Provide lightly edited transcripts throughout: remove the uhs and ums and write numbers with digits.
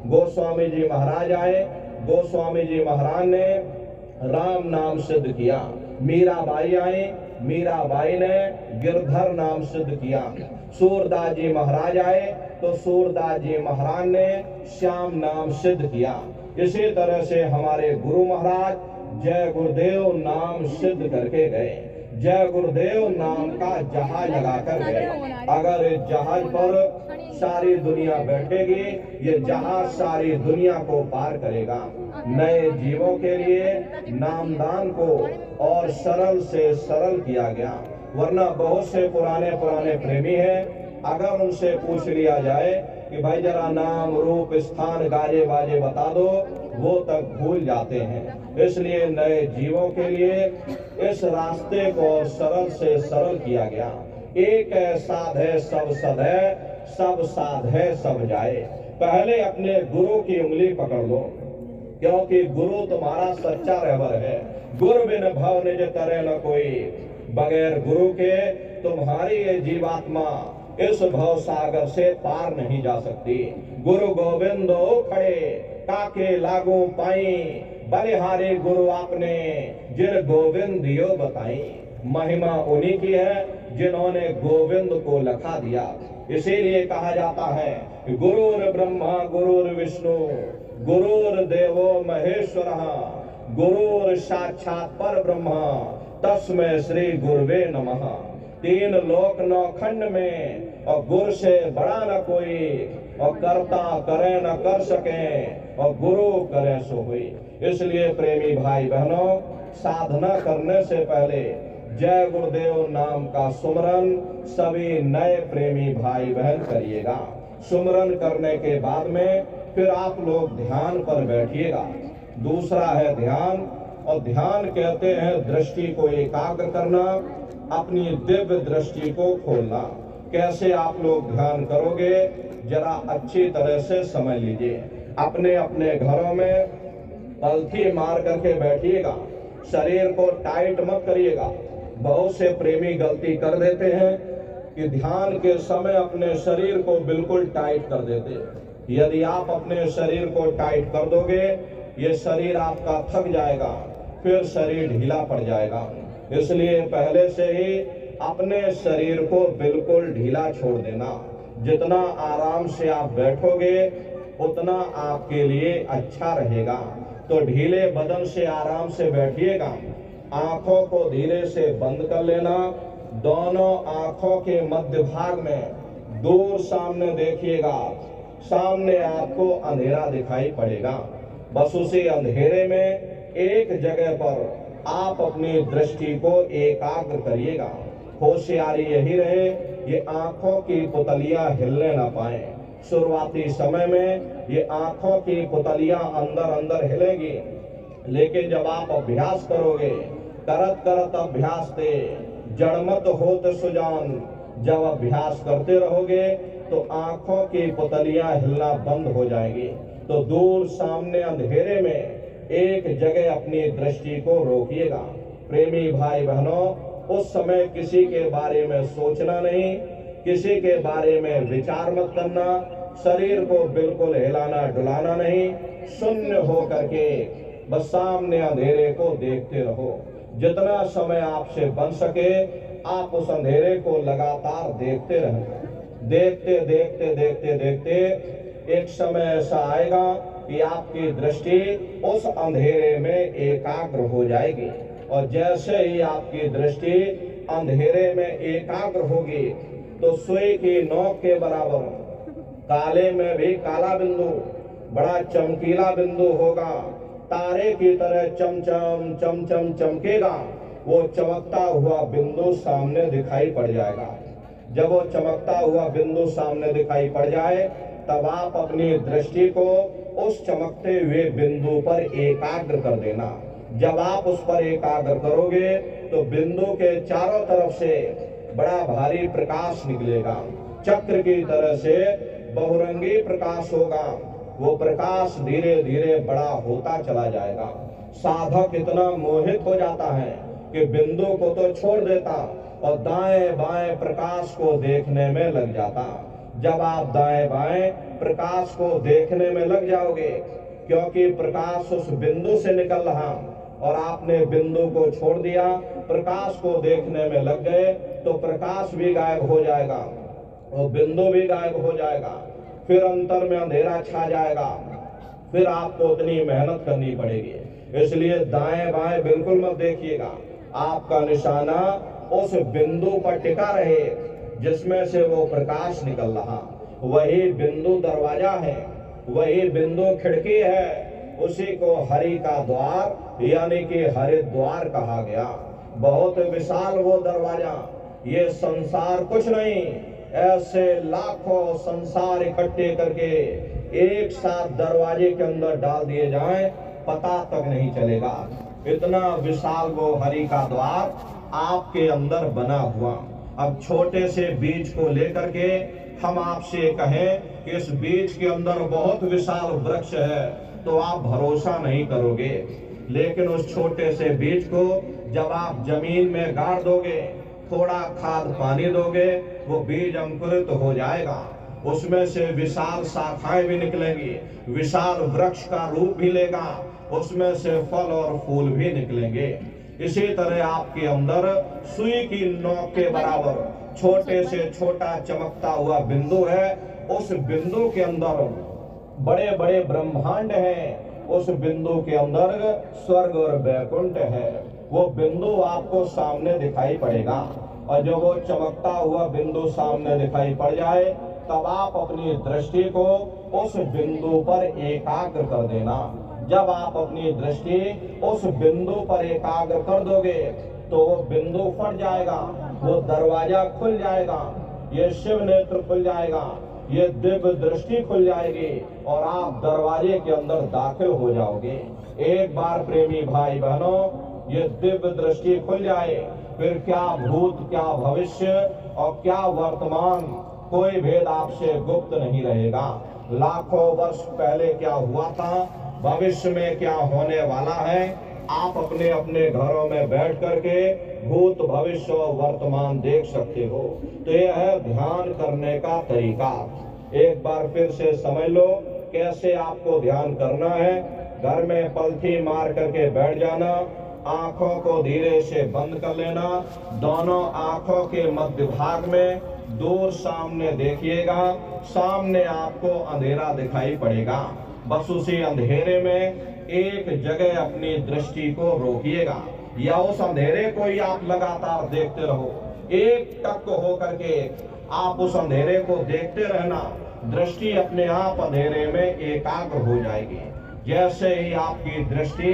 गोस्वामी जी महाराज आए, गोस्वामी जी महाराज ने राम नाम सिद्ध किया। मीराबाई आई, मीराबाई ने गिरधर नाम सिद्ध किया। सूरदास जी महाराज आए तो सूरदास जी महाराज ने श्याम नाम सिद्ध किया। इसी तरह से हमारे गुरु महाराज जय गुरुदेव नाम सिद्ध करके गए। जय गुरुदेव नाम का जहाज लगाकर गए। अगर इस जहाज पर सारी दुनिया बैठेगी, ये जहाज सारी दुनिया को पार करेगा। नए जीवों के लिए नामदान को और सरल से सरल किया गया। वरना बहुत से पुराने प्रेमी हैं, अगर उनसे पूछ लिया जाए कि भाई जरा नाम रूप स्थान गाजे बाजे बता दो, वो तक भूल जाते हैं। इसलिए नए जीवों के लिए इस रास्ते को सरल से सरल किया गया। एक है साध है सब सद है, सब साध है सब जाए। पहले अपने गुरु की उंगली पकड़ लो, क्योंकि गुरु तुम्हारा सच्चा रहबर है। गुरु बिन भव निज करे न कोई, बगैर गुरु के तुम्हारी ये जीवात्मा इस भव सागर से पार नहीं जा सकती। गुरु गोविंदो खड़े काके लागू पाई, बलिहारी गुरु आपने जिन गोविंद दियो बताई। महिमा उन्हीं की है जिन्होंने गोविंद को लखा दिया। इसीलिए कहा जाता है कि गुरुर ब्रह्मा गुरुर विष्णु गुरुर्देवो महेश्वरः, गुरुर साक्षात पर ब्रह्मा तस्मै श्री गुरुवे नमः। तीन लोक नौ खंड में और गुरु से बड़ा न कोई, और कर्ता करे न कर सके, और गुरु करे सो हुई। इसलिए प्रेमी भाई बहनों, साधना करने से पहले जय गुरुदेव नाम का सुमरन सभी नए प्रेमी भाई बहन करिएगा। सुमरन करने के बाद में फिर आप लोग ध्यान पर बैठिएगा। दूसरा है ध्यान, और ध्यान कहते हैं दृष्टि को एकाग्र करना, अपनी दिव्य दृष्टि को खोलना। कैसे आप लोग ध्यान करोगे, जरा अच्छी तरह से समझ लीजिए। अपने अपने घरों में पलथी मार करके बैठिएगा, शरीर को टाइट मत करिएगा। बहुत से प्रेमी गलती कर देते हैं कि ध्यान के समय अपने शरीर को बिल्कुल टाइट कर देते हैं। यदि आप अपने शरीर को टाइट कर दोगे, ये शरीर आपका थक जाएगा, फिर शरीर ढीला पड़ जाएगा। इसलिए पहले से ही अपने शरीर को बिल्कुल ढीला छोड़ देना। जितना आराम से आप बैठोगे उतना आपके लिए अच्छा रहेगा। तो ढीले बदन से आराम से बैठिएगा। आंखों को धीरे से बंद कर लेना। दोनों आंखों के मध्य भाग में दूर सामने देखिएगा, सामने आपको अंधेरा दिखाई पड़ेगा। बस उसी अंधेरे में एक जगह पर आप अपनी दृष्टि को एकाग्र करिएगा। होशियारी यही रहे ये आंखों की पुतलियां हिलने ना पाए। शुरुआती समय में ये आंखों की पुतलियां अंदर अंदर हिलेंगी, लेकिन जब आप अभ्यास करोगे, करत करत अभ्यास ते जड़मत होत सुजान, जब अभ्यास करते रहोगे तो आंखों की पुतलियां हिलना बंद हो जाएंगी। तो दूर सामने अंधेरे में एक जगह अपनी दृष्टि को रोकिएगा। प्रेमी भाई बहनों, उस समय किसी के बारे में सोचना नहीं, किसी के बारे में विचार मत करना, शरीर को बिल्कुल हिलाना डुलाना नहीं, शून्य हो करके बस सामने अंधेरे को देखते रहो। जितना समय आपसे बन सके आप उस अंधेरे को लगातार देखते रहें। देखते देखते देखते देखते एक समय ऐसा आएगा कि आपकी दृष्टि उस अंधेरे में एकाग्र हो जाएगी। और जैसे ही आपकी दृष्टि अंधेरे में एकाग्र होगी तो सुई की नोक के बराबर काले में भी काला बिंदु, बड़ा चमकीला बिंदु होगा, तारे की तरह चमचम चमचम चमकेगा। वो चमकता हुआ बिंदु सामने दिखाई पड़ जाएगा। जब वो चमकता हुआ बिंदु सामने दिखाई पड़ जाए तब आप अपनी दृष्टि को उस चमकते हुए बिंदु पर एकाग्र कर देना। जब आप उस पर एकाग्र करोगे तो बिंदु के चारों तरफ से बड़ा भारी प्रकाश निकलेगा, चक्र की तरह से बहुरंगी प्रकाश होगा। वो प्रकाश धीरे धीरे बड़ा होता चला जाएगा। साधक इतना मोहित हो जाता है कि बिंदु को तो छोड़ देता और दाएं बाएं प्रकाश को देखने में लग जाता। जब आप दाएं बाएं प्रकाश को देखने में लग जाओगे, क्योंकि प्रकाश उस बिंदु से निकल रहा और आपने बिंदु को छोड़ दिया, प्रकाश को देखने में लग गए तो प्रकाश भी गायब हो जाएगा और बिंदु भी गायब हो जाएगा। फिर अंतर में अंधेरा छा जाएगा, फिर आपको उतनी मेहनत करनी पड़ेगी। इसलिए दाएं बाएं बिल्कुल मत देखिएगा, आपका निशाना उस बिंदु पर टिका रहे जिसमें से वो प्रकाश निकल रहा। वही बिंदु दरवाजा है, वही बिंदु खिड़की है, उसी को हरि का द्वार यानी कि हरिद्वार कहा गया। बहुत विशाल वो दरवाजा, ये संसार कुछ नहीं, ऐसे लाखों संसार इकट्ठे करके एक साथ दरवाजे के अंदर डाल दिए जाएं, पता तक नहीं चलेगा। इतना विशाल वो हरि का द्वार आपके अंदर बना हुआ। अब छोटे से बीज को लेकर के हम आपसे कहें कि इस बीज के अंदर बहुत विशाल वृक्ष है, तो आप भरोसा नहीं करोगे। लेकिन उस छोटे से बीज को जब आप जमीन में गाड़ दोगे, थोड़ा खाद पानी दोगे, वो बीज अंकुरित हो जाएगा, उसमें से विशाल शाखाएं भी निकलेंगी, विशाल वृक्ष का रूप भी लेगा, उसमें से फल और फूल भी निकलेंगे। इसी तरह आपके अंदर सुई की नोक के बराबर छोटे से छोटा चमकता हुआ बिंदु है, उस बिंदु के अंदर बड़े बड़े ब्रह्मांड हैं, उस बिंदु के अंदर स्वर्ग और वैकुंठ है। वो बिंदु आपको सामने दिखाई पड़ेगा और जब वो चमकता हुआ बिंदु सामने दिखाई पड़ जाए तब आप अपनी दृष्टि को उस बिंदु पर एकाग्र कर देना। जब आप अपनी दृष्टि उस बिंदु पर एकाग्र कर दोगे तो वो बिंदु फट जाएगा, वो दरवाजा खुल जाएगा, ये शिव नेत्र खुल जाएगा, ये दिव्य दृष्टि खुल जाएगी और आप दरवाजे के अंदर दाखिल हो जाओगे। एक बार प्रेमी भाई बहनों, ये दिव्य दृष्टि खुल जाए, फिर क्या भूत, क्या भविष्य और क्या वर्तमान, कोई भेद आपसे गुप्त नहीं रहेगा। लाखों वर्ष पहले क्या हुआ था, भविष्य में क्या होने वाला है, आप अपने अपने घरों में बैठ करके भूत, भविष्य और वर्तमान देख सकते हो। तो यह है ध्यान करने का तरीका। एक बार फिर से समझ लो कैसे आपको ध्यान करना है। घर में पलथी मार करके बैठ जाना, आंखों को धीरे से बंद कर लेना, दोनों आंखों के मध्य भाग में दूर सामने देखिएगा, सामने आपको अंधेरा दिखाई पड़ेगा। बस उसी अंधेरे में एक जगह अपनी दृष्टि को रोकिएगा या उस अंधेरे को ही आप लगातार देखते रहो। एक टक हो करके आप उस अंधेरे को देखते रहना, दृष्टि अपने आप अंधेरे में एकाग्र हो जाएगी। जैसे ही आपकी दृष्टि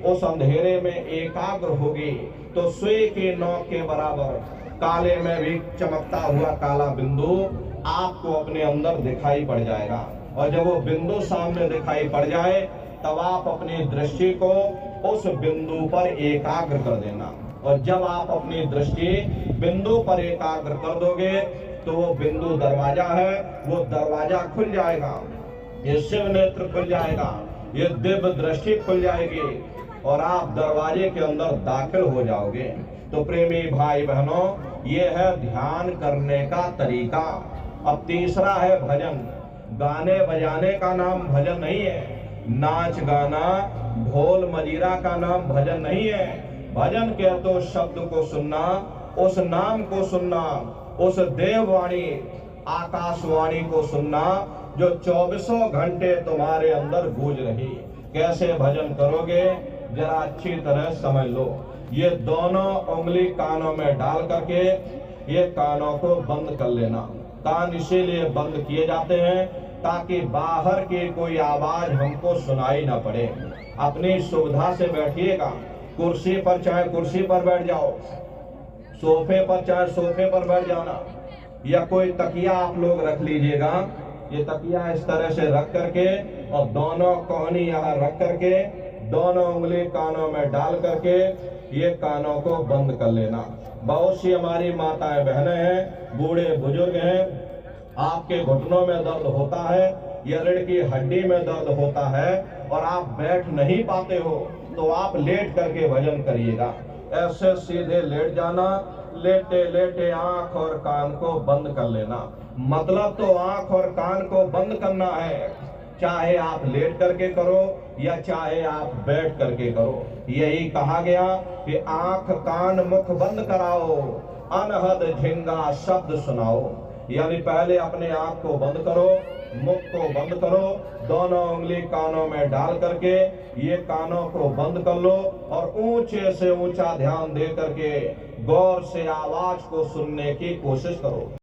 उस अंधेरे में एकाग्र होगी तो सुई की नोक के बराबर काले में भी चमकता हुआ काला बिंदु आपको अपने अंदर दिखाई पड़ जाएगा। और जब वो बिंदु सामने दिखाई पड़ जाए तब आप अपनी दृष्टि को उस बिंदु पर एकाग्र कर देना। और जब आप अपनी दृष्टि बिंदु पर एकाग्र कर दोगे तो वो बिंदु दरवाजा है, वो दरवाजा खुल जाएगा, ये शिव नेत्र खुल जाएगा, ये दिव्य दृष्टि खुल जाएगी और आप दरवाजे के अंदर दाखिल हो जाओगे। तो प्रेमी भाई बहनों, ये है ध्यान करने का तरीका। अब तीसरा है भजन। गाने बजाने का नाम भजन नहीं है, नाच गाना, ढोल मजीरा का नाम भजन नहीं है। भजन के तो शब्द को सुनना, उस नाम को सुनना, उस देववाणी आकाशवाणी को सुनना जो 24 घंटे तुम्हारे अंदर गूंज रही। कैसे भजन करोगे जरा अच्छी तरह समझ लो। ये दोनों उंगली कानों में डाल करके ये कानों को बंद कर लेना। कान इसीलिए बंद किए जाते हैं ताकि बाहर की कोई आवाज हमको सुनाई ना पड़े। अपनी सुविधा से बैठिएगा, कुर्सी पर चाहे कुर्सी पर बैठ जाओ, सोफे पर चाहे सोफे पर बैठ जाना, या कोई तकिया आप लोग रख लीजिएगा। ये तकिया इस तरह से रख करके और दोनों कोहनी यहाँ रख करके दोनों उंगली कानों में डाल करके ये कानों को बंद कर लेना। बहुत सी हमारी माताएं बहनें हैं, बूढ़े बुजुर्ग हैं, आपके घुटनों में दर्द होता है या रीढ़ की हड्डी में दर्द होता है और आप बैठ नहीं पाते हो तो आप लेट करके भजन करिएगा। ऐसे सीधे लेट जाना, लेटे लेटे आंख और कान को बंद कर लेना। मतलब तो आंख और कान को बंद करना है, चाहे आप लेट करके करो या चाहे आप बैठ करके करो। यही कहा गया कि आंख कान मुख बंद कराओ, अनहद झिंगा शब्द सुनाओ। यानी पहले अपने आंख को बंद करो, मुख को बंद करो, दोनों उंगली कानों में डाल करके ये कानों को बंद कर लो और ऊंचे से ऊंचा ध्यान दे करके गौर से आवाज को सुनने की कोशिश करो।